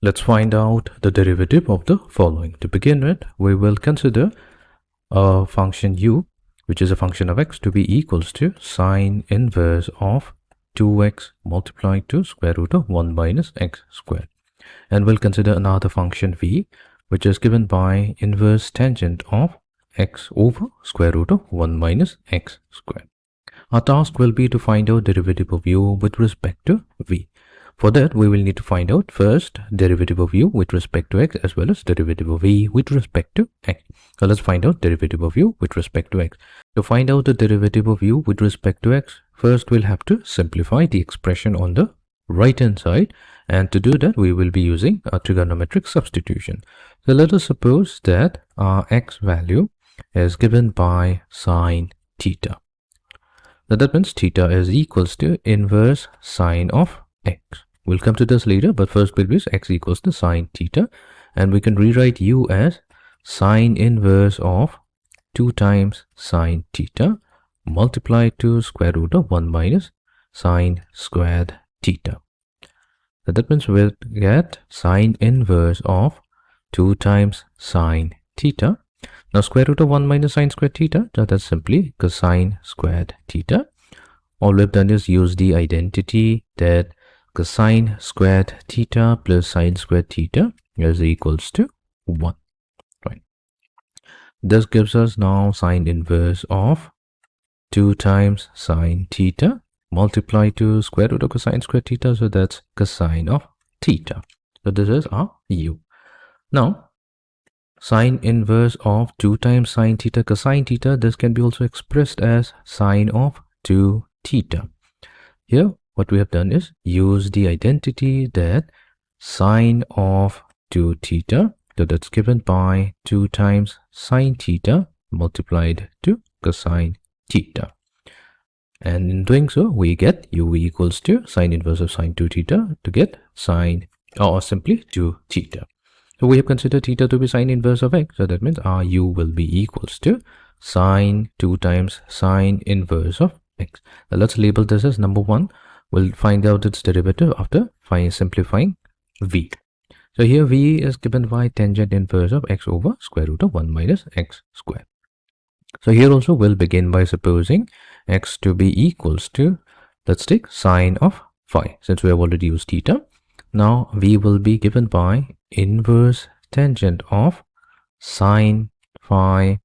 Let's find out the derivative of the following. To begin with, we will consider a function u, which is a function of x, to be equals to sine inverse of 2x multiplied to square root of 1 minus x squared. And we'll consider another function v, which is given by inverse tangent of x over square root of 1 minus x squared. Our task will be to find out derivative of u with respect to v. For that, we will need to find out first derivative of u with respect to x as well as derivative of v with respect to x. So let's find out derivative of u with respect to x. To find out the derivative of u with respect to x, first we'll have to simplify the expression on the right hand side, and to do that we will be using a trigonometric substitution. So let us suppose that our x value is given by sine theta. So that means theta is equals to inverse sine of x. We'll come to this later, but first we'll use x equals to sine theta, and we can rewrite u as sine inverse of 2 times sine theta multiplied to square root of 1 minus sine squared theta. So that means we'll get sine inverse of 2 times sine theta. Now square root of 1 minus sine squared theta, so that's simply cosine squared theta. All we've done is use the identity that cosine squared theta plus sine squared theta is equals to 1. Right. This gives us now sine inverse of 2 times sine theta multiplied to square root of cosine squared theta, so that's cosine of theta. So this is our u. Now sine inverse of 2 times sine theta cosine theta, this can be also expressed as sine of 2 theta. Here what we have done is use the identity that sine of 2 theta, so that's given by 2 times sine theta multiplied to cosine theta. And in doing so, we get u equals to sine inverse of sine 2 theta to get sine, or simply 2 theta. So we have considered theta to be sine inverse of x, so that means our u will be equals to sine 2 times sine inverse of x. Now let's label this as number 1. We'll find out its derivative after simplifying v. So here v is given by tangent inverse of x over square root of 1 minus x squared. So here also we'll begin by supposing x to be equals to, let's take sine of phi, since we have already used theta. Now v will be given by inverse tangent of sine phi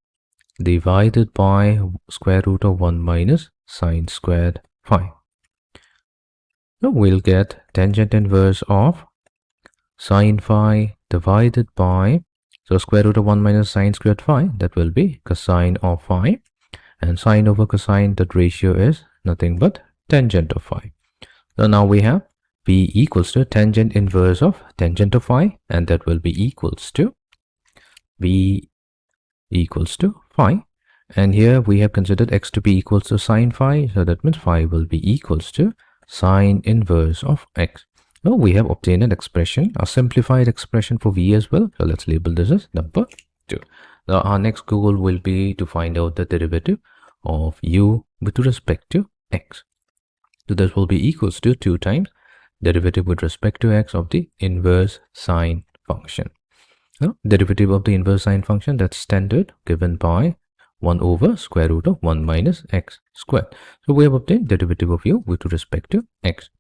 divided by square root of 1 minus sine squared phi. So we'll get tangent inverse of sine phi divided by, so square root of 1 minus sine squared phi, that will be cosine of phi, and sine over cosine, that ratio is nothing but tangent of phi. So now we have v equals to tangent inverse of tangent of phi, and that will be equals to v equals to phi. And here we have considered x to be equals to sine phi, so that means phi will be equals to sine inverse of x. Now we have obtained an expression, a simplified expression for v as well. So let's label this as number 2. Now our next goal will be to find out the derivative of u with respect to x. So this will be equals to 2 times derivative with respect to x of the inverse sine function. Now derivative of the inverse sine function, that's standard, given by 1 over square root of 1 minus x squared. So we have obtained derivative of u with respect to x.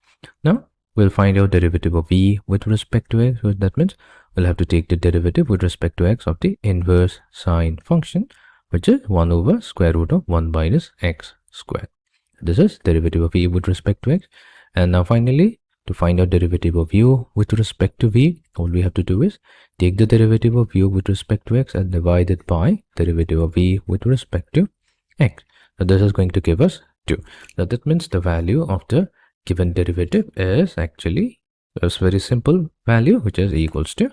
Now we'll find out derivative of v with respect to x. So that means we'll have to take the derivative with respect to x of the inverse sine function, which is 1 over square root of 1 minus x squared. This is derivative of v with respect to x. And now finally, to find out derivative of u with respect to v, all we have to do is take the derivative of u with respect to x and divide it by derivative of v with respect to x. So this is going to give us 2. Now that means the value of the given derivative is actually a very simple value, which is equals to